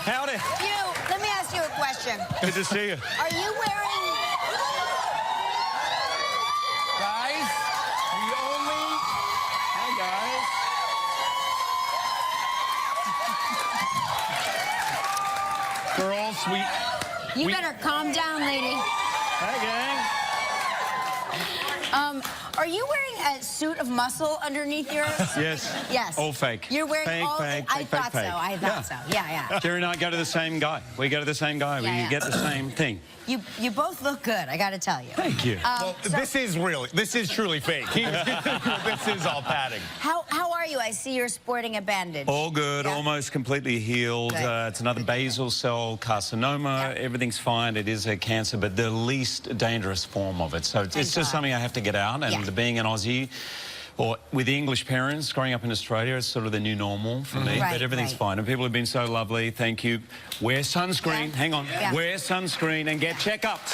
Howdy. Let me ask you a question. Good to see you. Are you wearing... Guys, the only... Hi, guys. We're all sweet. You better calm down, lady. Hi, gang. Are you wearing a suit of muscle underneath yours? Yes. Yes. All fake. You're wearing fake, all... fake, I fake, thought fake. so. I thought so. Yeah. Jerry and I go to the same guy. We go to the same guy. Yeah, we get the same thing. You both look good, I gotta tell you. Thank you. Well, this is truly fake. This is all padding. How are you? I see you're sporting a bandage. All good, Yeah. almost completely healed. It's another basal cell carcinoma. Yeah. Everything's fine. It is a cancer, but the least dangerous form of it. So it's just something I have to get out. And being an Aussie, or with English parents, growing up in Australia, it's sort of the new normal for me. Right, but everything's fine. And people have been so lovely. Thank you. Wear sunscreen. Yeah. Hang on. Yeah. Wear sunscreen and get checkups.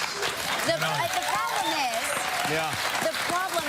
The problem is... Yeah. The problem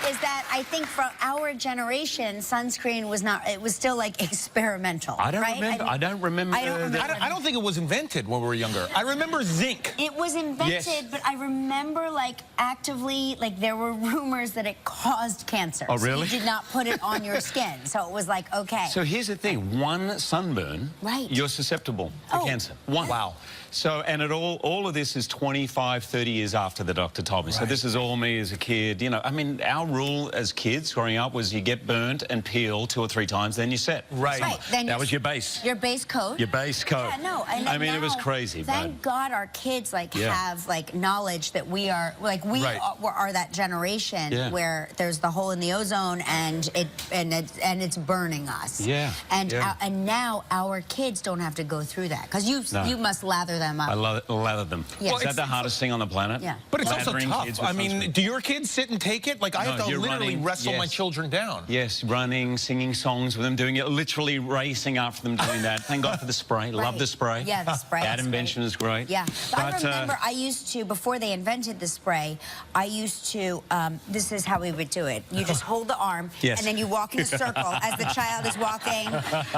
is that I think from our generation, sunscreen was not, it was still like experimental. I don't right? remember. I don't remember. I don't think it was invented when we were younger. I remember zinc. It was invented, but I remember like actively, like there were rumors that it caused cancer. Oh, really? So you did not put it on your skin. So it was like, okay. So here's the thing, one sunburn, you're susceptible to cancer. One. Wow. So, and all of this is 25, 30 years after the doctor told me. So this is all me as a kid. You know, I mean, our rule as kids growing up was you get burnt and peel 2 or 3 times, then you're set. Right. Then that was your base. Your base coat. Your base coat. Yeah, no. And I mean, now, it was crazy. Thank God our kids have like knowledge that we are are that generation where there's the hole in the ozone and it's burning us. Yeah. And now our kids don't have to go through that because you must lather them up. I lather them. Yeah. Is that the hardest thing on the planet? Yeah. But it's also Lathering tough. kids with I mean, sunscreen. do your kids sit and take it? Like, I have to literally running, wrestle my children down. Yes, running, singing songs with them, doing it, literally racing after them doing that. Thank God for the spray. Love the spray. Yeah, the spray. That invention is great. Yeah. I remember I used to, before they invented the spray, I used to, this is how we would do it. You just hold the arm, and then you walk in a circle. As the child is walking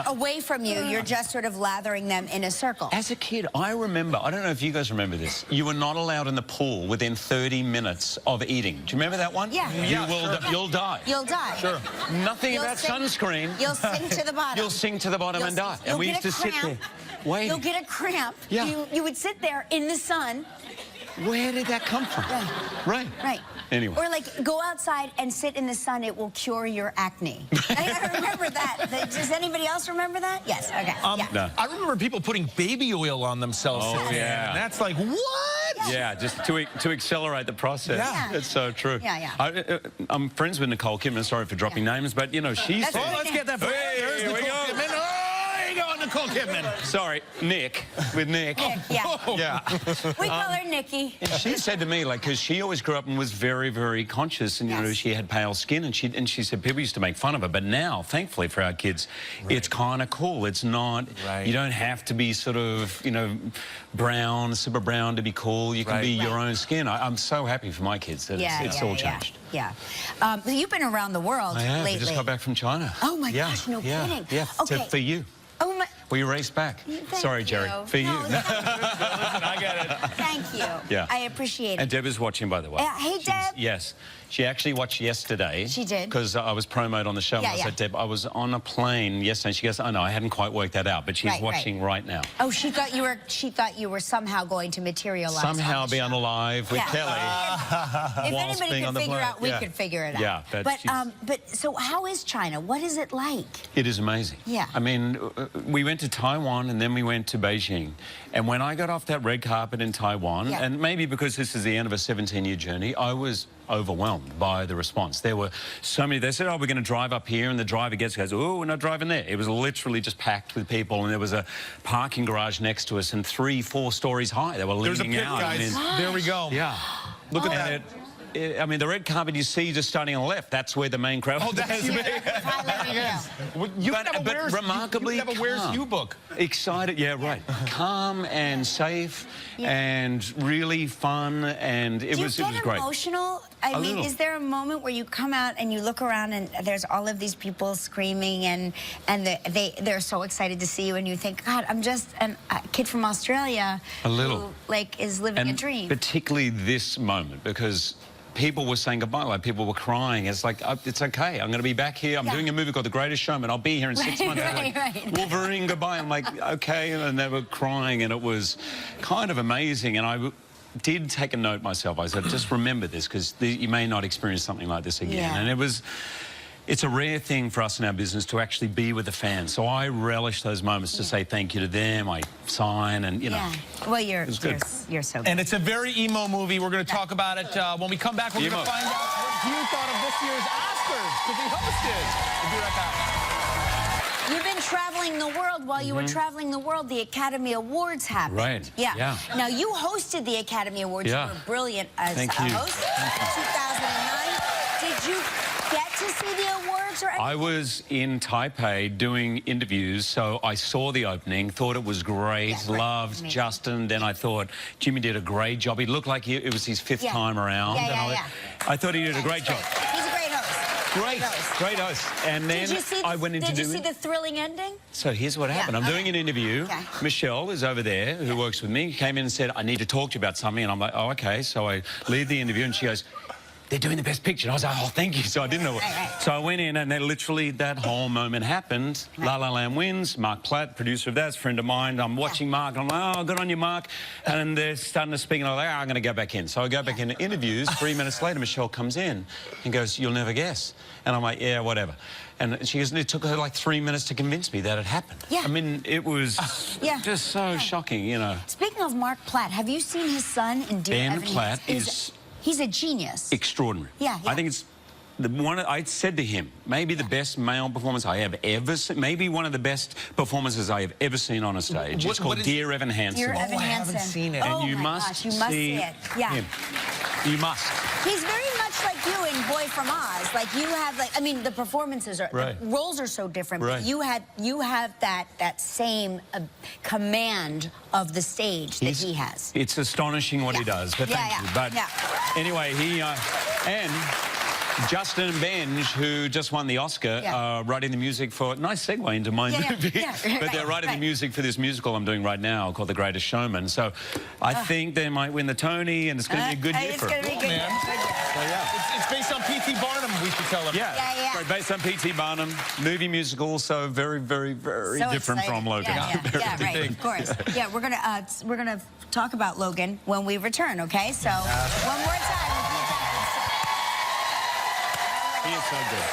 away from you, you're just sort of lathering them in a circle. As a kid, I remember, I don't know if you guys remember this, you were not allowed in the pool within 30 minutes of eating. Do you remember that one? Yeah. You'll die. You'll die. Sure. Nothing about sunscreen. You'll sink to the bottom. You'll sink to the bottom and die. And we used to sit there waiting. You'll get a cramp. Yeah. You would sit there in the sun. Where did that come from? Right. Anyway. Or like go outside and sit in the sun. It will cure your acne. I remember that. Does anybody else remember that? Yes. Okay. No. I remember people putting baby oil on themselves. Oh, yeah. And that's like, what? Yeah, just to accelerate the process. Yeah. It's so true. Yeah. I'm friends with Nicole Kidman. Sorry for dropping names, but you know she said. Oh, let's get that. Hey, here we go. Kidman. Oh, there you go, Nicole Kidman. Sorry, Nick. With Nick. Yeah. We call her Nikki. And she said to me, like, because she always grew up and was very, very conscious, and you know, she had pale skin, and she said people used to make fun of her, but now, thankfully for our kids, it's kind of cool. It's not. You don't have to be sort of, you know, brown, super brown to be cool. You can be your own skin. I'm so happy for my kids that it's all changed. Yeah. You've been around the world lately. I just got back from China. Oh my gosh, no kidding. Yeah. Okay. For you. Oh my. We raced back. Sorry, Jerry. For you. Listen, I get it. Thank you. Yeah. I appreciate it. And Deb is watching, by the way. Hey, Deb. Yes. She actually watched yesterday. She did. Because I was promoted on the show. And I said, Deb, I was on a plane yesterday. She goes, oh, no, I hadn't quite worked that out. But she's watching right now. Oh, she thought you were somehow going to materialize. Somehow be on the live with Kelly. If anybody could figure out, we could figure it out. Yeah. But so how is China? What is it like? It is amazing. Yeah. I mean, we went to Taiwan and then we went to Beijing. And when I got off that red carpet in Taiwan, and maybe because this is the end of a 17-year journey, I was overwhelmed by the response. There were so many. They said, oh, we're going to drive up here, and the driver goes, oh, we're not driving there. It was literally just packed with people, and there was a parking garage next to us, and 3, 4 stories high. They were leaning out. There's a pit, guys. There we go. Yeah. Look at that. I mean, the red carpet you see just starting on the left, that's where the main crowd. Oh, that's you. But remarkably have a Where's Hugh book. Excited, yeah, right. Calm and safe and really fun, and it was great. Do you get emotional? I mean, is there a moment where you come out and you look around and there's all of these people screaming and they're so excited to see you, and you think, God, I'm just a kid from Australia who like is living a dream. Particularly this moment, because people were saying goodbye, like people were crying. It's like, it's okay, I'm going to be back here. I'm doing a movie called The Greatest Showman. I'll be here in 6 months. Wolverine, goodbye. I'm like, okay, and they were crying, and it was kind of amazing. And I did take a note myself. I said, just remember this, because you may not experience something like this again. And it's a rare thing for us in our business to actually be with the fans. So I relish those moments to say thank you to them. I sign and, you know. Well, you're so good. And it's a very emo movie. We're going to talk about it. When we come back, we're going to find out what Hugh thought of this year's Oscars, because he hosted. We'll be right back. You've been traveling the world. While you were traveling the world, the Academy Awards happened. Right. Yeah. Now, you hosted the Academy Awards. You were brilliant as a host in 2009. Did you get to see the awards or anything? I was in Taipei doing interviews, so I saw the opening, thought it was great, loved Justin. Then I thought Jimmy did a great job. He looked like it was his fifth time around. I thought he did a great job. He's a great host. Great host. And then I went into Did you see the thrilling ending? So here's what happened. I'm doing an interview. Michelle is over there, who works with me, came in and said, I need to talk to you about something. And I'm like, oh, okay. So I leave the interview, and she goes, they're doing the best picture. And I was like, oh, thank you. So I didn't know what. So I went in, and then literally that whole moment happened. La La Land wins. Mark Platt, producer of that, is a friend of mine. I'm watching Mark, and I'm like, oh, good on you, Mark. And they're starting to speak, and I'm like, I'm going to go back in. So I go back into interviews. 3 minutes later, Michelle comes in and goes, you'll never guess. And I'm like, yeah, whatever. And she goes, it took her like 3 minutes to convince me that it happened. I mean, it was just so shocking, you know. Speaking of Mark Platt, have you seen his son in Dear Evan Ben Platt is... He's a genius. Extraordinary. I think it's the one I said to him, maybe the best male performance I have ever seen, maybe one of the best performances I have ever seen on a stage. It's called Dear Evan Hansen. Dear Evan Hansen. I haven't seen it. And you must see it. him. You must. He's very much like you in Boy from Oz. Like you have, like, I mean, the performances are, the roles are so different. But you have that same command of the stage that he has. It's astonishing what he does. But thank you. But anyway, he and Justin and Benj, who just won the Oscar, writing the music for... Nice segue into my movie. But they're writing the music for this musical I'm doing right now called The Greatest Showman. So I think they might win the Tony, and it's going to be a good year for them. It's going to be a good year. So, it's based on P.T. Barnum, we should tell them. Right, based on P.T. Barnum, movie musical, so very, very, very different from Logan. Right, of course. We're gonna talk about Logan when we return, okay? So, one more time. He is so good.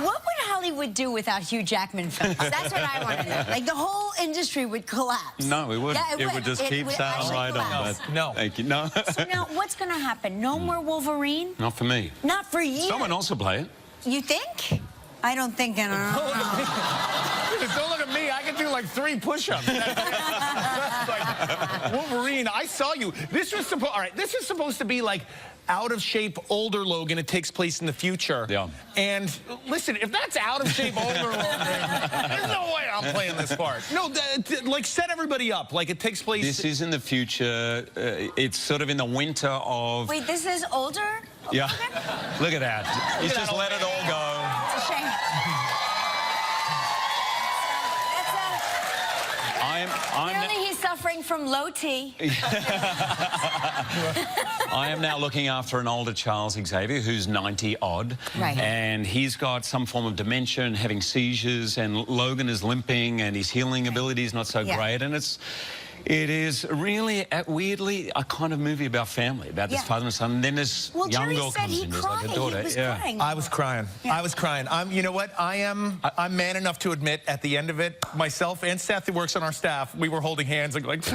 What would Hollywood do without Hugh Jackman films? That's what I want to know. Like, the whole industry would collapse. No, it wouldn't. It would just keep sailing right on. No. Thank you. No. So now, what's going to happen? No more Wolverine? Not for me. Not for you? Someone else will play it. You think? I don't think. Don't look at me. I can do like 3 push-ups. Like, Wolverine, I saw you. This was supposed. All right. This is supposed to be like out of shape older Logan. It takes place in the future. And listen, if that's out of shape older Logan, there's no way I'm playing this part. No, like set everybody up. Like it takes place. This is in the future. It's sort of in the winter of. Wait, this is older? Yeah. Look at that. He's just let it all go. It's a shame. Clearly he's suffering from low T. I am now looking after an older Charles Xavier who's 90-odd. And he's got some form of dementia and having seizures, and Logan is limping, and his healing ability is not so great. And it is really, weirdly, a kind of movie about family, about this father and son. And then this young girl comes in, there's like a daughter. I was crying. I was crying. You know what? I'm man enough to admit, at the end of it, myself and Seth, who works on our staff, we were holding hands and like.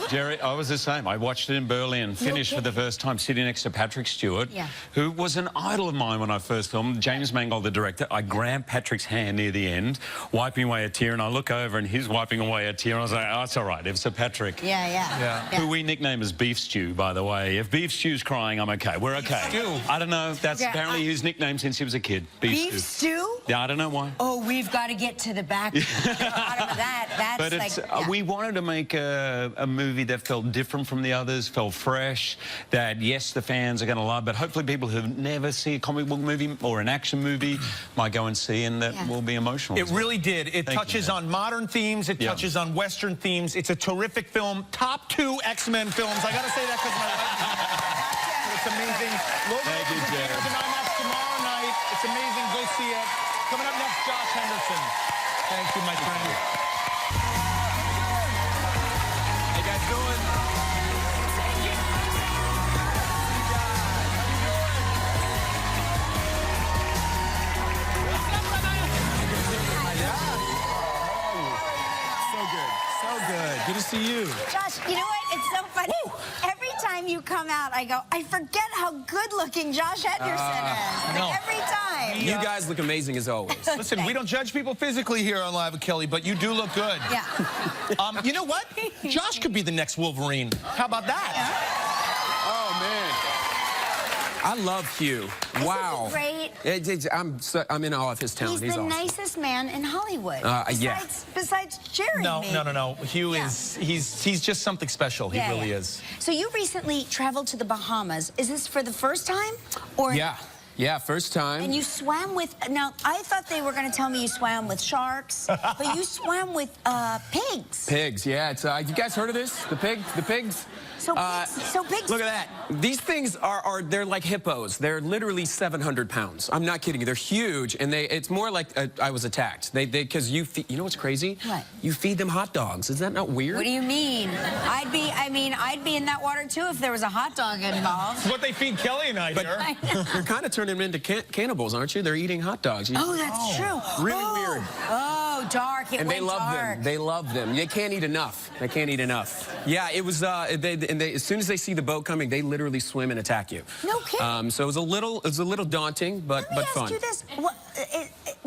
Jerry, I was the same. I watched it in Berlin, finished for the first time, sitting next to Patrick Stewart, who was an idol of mine when I first filmed. James Mangold, the director. I grabbed Patrick's hand near the end, wiping away a tear, and I look over and he's wiping away a tear, and I was like, oh, it's all right. It's a Patrick. Yeah. Who we nickname as Beef Stew, by the way. If Beef Stew's crying, I'm okay. We're okay. Stew. I don't know. That's apparently his nickname since he was a kid. Beef Stew? Yeah, I don't know why. Oh, we've got to get to the back. That's but it's, like, we wanted to make a movie that felt different from the others, felt fresh, that, yes, the fans are going to love, but hopefully people who never see a comic book movie or an action movie might go and see, and that will be emotional. It really did. It touches on modern themes. It touches on Western themes. It's a terrific film. Top 2 X-Men films. I got to say that because my wife it's amazing. Logan, thank you, Jared. Tomorrow night. It's amazing. Go see it. Coming up next, Josh Henderson. Thank you, my friend. How you guys doing? Good to see you. Josh, you know what? It's so funny. Woo! Every time you come out, I go, I forget how good-looking Josh Henderson is. No. Every time. You guys look amazing as always. Listen, we don't judge people physically here on Live with Kelly, but you do look good. Yeah. You know what? Josh could be the next Wolverine. How about that? Oh, man. I love Hugh. Wow. Isn't he great? I'm in awe of his talent. He's the awesome. nicest man in Hollywood. Besides Jerry. No. Hugh is, he's just something special. He really is. So you recently traveled to the Bahamas. Is this for the first time? Or Yeah, first time. And you swam with, now I thought they were going to tell me you swam with sharks, but you swam with pigs. Pigs, yeah. It's, you guys heard of this? The pigs? So pigs. Look at that. These things they're like hippos. They're literally 700 pounds. I'm not kidding you. They're huge, and it's more like I was attacked. Because you know what's crazy? What? You feed them hot dogs. Is that not weird? What do you mean? I'd be in that water too if there was a hot dog involved. It's what they feed Kelly and I here. You're kind of turning them into cannibals, aren't you? They're eating hot dogs. Oh, that's true. Really weird. Oh, dark. And they love them. They love them. They can't eat enough. They can't eat enough. Yeah, it was. As soon as they see the boat coming, they literally swim and attack you. No kidding. So it was a little daunting, but fun. Let me ask you this: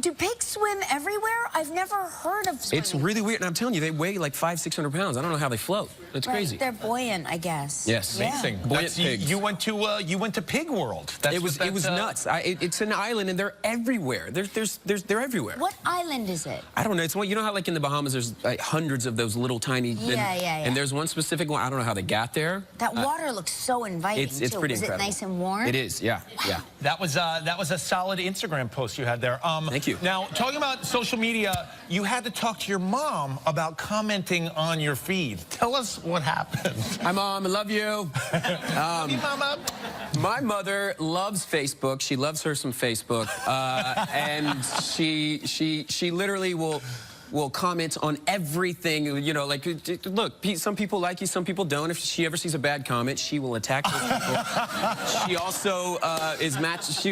do pigs swim everywhere? I've never heard of swimming. It's really weird, and I'm telling you, they weigh like 500-600 pounds. I don't know how they float. It's crazy. They're buoyant, I guess. Yes. Amazing. Buoyant pigs. You went to Pig World. It was nuts. It's an island, and they're everywhere. They're everywhere. What island is it? I don't know. It's one. You know how like in the Bahamas, there's like hundreds of those little tiny. And there's one specific one. I don't know how they got there. That water looks so inviting. It's pretty incredible. Is it nice and warm? It is. Yeah. Yeah. That was a solid Instagram post you had there. Thank you. Now, talking about social media, you had to talk to your mom about commenting on your feed. Tell us what happened. Hi, Mom. I love you. Love you, Mama. My mother loves Facebook. She loves her some Facebook, and she literally will comment on everything. You know, like, look, some people like you, some people don't. If she ever sees a bad comment, she will attack those people. She also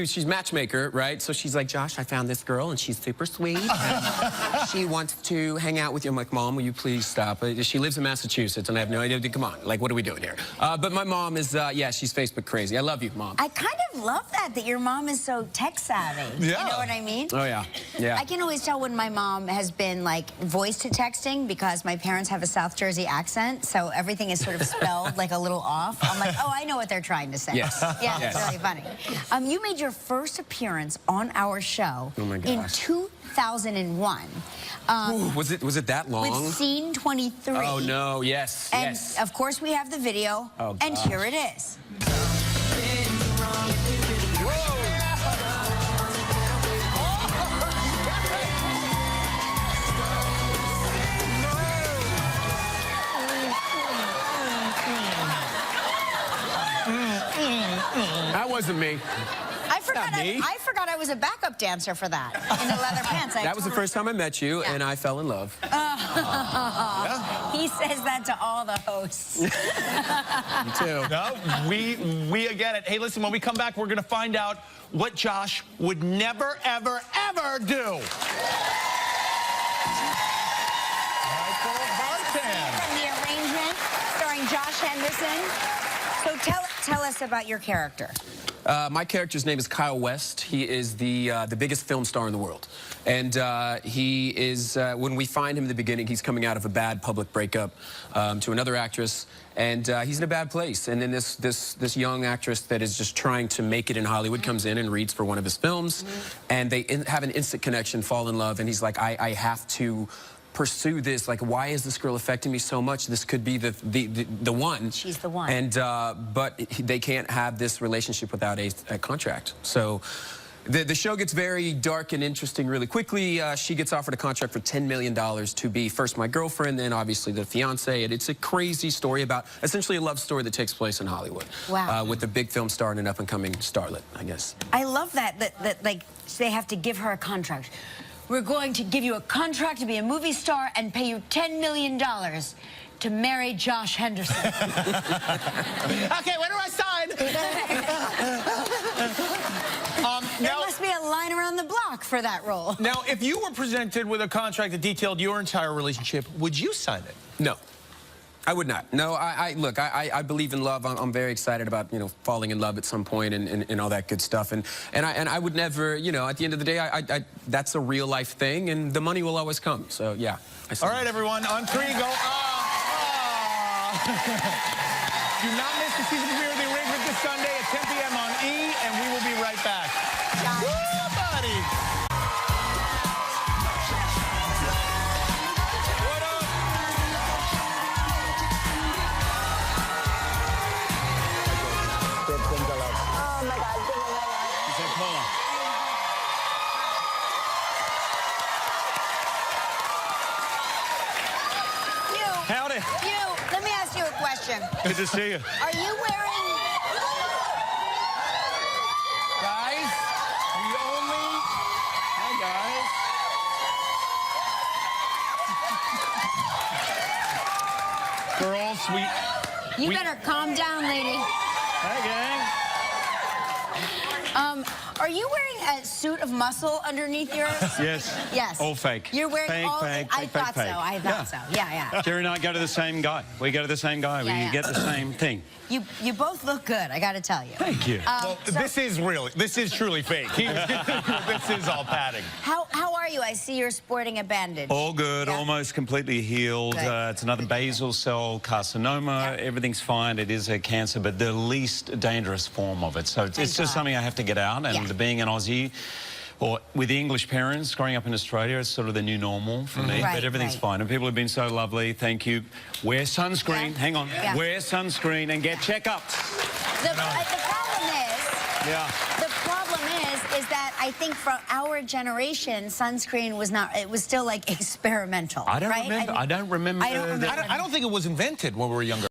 she's matchmaker, right? So she's like, Josh, I found this girl, and she's super sweet. And she wants to hang out with you. I'm like, Mom, will you please stop? She lives in Massachusetts, and I have no idea. Come on, like, what are we doing here? But my mom is, she's Facebook crazy. I love you, Mom. I kind of love that your mom is so tech savvy. Yeah. You know what I mean? Oh, yeah. Yeah. I can always tell when my mom has been like voice to texting because my parents have a South Jersey accent, so everything is sort of spelled like a little off. I'm like, oh, I know what they're trying to say. Yes. Yeah, it's really funny. You made your first appearance on our show in 2001. Ooh, was it that long? With Scene 23. Oh, no, yes, and yes. of course, we have the video, and here it is. That wasn't me. I forgot I was a backup dancer for that in the leather pants. That was the first time I met you, and I fell in love. He says that to all the hosts. Me too. No, we get it. Hey, listen, when we come back, we're going to find out what Josh would never, ever, ever do. From the arrangement, starring starring Josh Henderson. So tell us about your character. My character's name is Kyle West. He is the biggest film star in the world. And he is, when we find him in the beginning, he's coming out of a bad public breakup to another actress. And he's in a bad place. And then this young actress that is just trying to make it in Hollywood comes in and reads for one of his films. And they have an instant connection, fall in love. And he's like, I have to pursue this. Like, why is this girl affecting me so much? This could be the one. She's the one. And but they can't have this relationship without a contract. So the show gets very dark and interesting really quickly. She gets offered a contract for $10 million to be first my girlfriend, then obviously the fiance. And it's a crazy story about essentially a love story that takes place in Hollywood. Wow. With a big film star and an up-and-coming starlet, I guess. I love that like they have to give her a contract. We're going to give you a contract to be a movie star and pay you $10 million to marry Josh Henderson. Okay, when do I sign? There must be a line around the block for that role. Now, if you were presented with a contract that detailed your entire relationship, would you sign it? No. I would not. No, look, I believe in love. I'm very excited about, you know, falling in love at some point and all that good stuff. And I would never, you know, at the end of the day, that's a real life thing, and the money will always come. So, yeah. All right, everyone, on 3, go. Do not miss the season premiere of The Arrangement this Sunday at 10 p.m. on E, and we will be right back. Woo, buddy! What up? Oh my God, give me He said, Paula. Howdy. let me ask you a question. Good to see you. Are you wearing... Guys, we only... Hi, guys. Girls, You better calm down, lady. Hi, gang. Are you wearing a suit of muscle underneath yours? Yes. Yes. All fake. You're wearing fake, all... fake, I fake, thought fake, so. fake. I thought so. Yeah. Jerry and I go to the same guy. We go to the same guy. Yeah, we get the same thing. You both look good, I gotta tell you. Thank you. this is truly fake. This is all padding. How are you? I see you're sporting a bandage. All good, Yeah. almost completely healed. Good. It's another basal cell carcinoma. Yeah. Everything's fine. It is a cancer, but the least dangerous form of it. So it's Thank just God. something I have to get out. And Yeah. being an Aussie, or with English parents, growing up in Australia, it's sort of the new normal for me. Right, but everything's right. fine. And people have been so lovely. Thank you. Wear sunscreen. Yeah. Hang on. Yeah. Wear sunscreen and get checkups. The problem is... Yeah. The problem is that I think for our generation, sunscreen was not... It was still, like, experimental, I don't right? remember. I don't remember. I don't remember. I don't think it was invented when we were younger.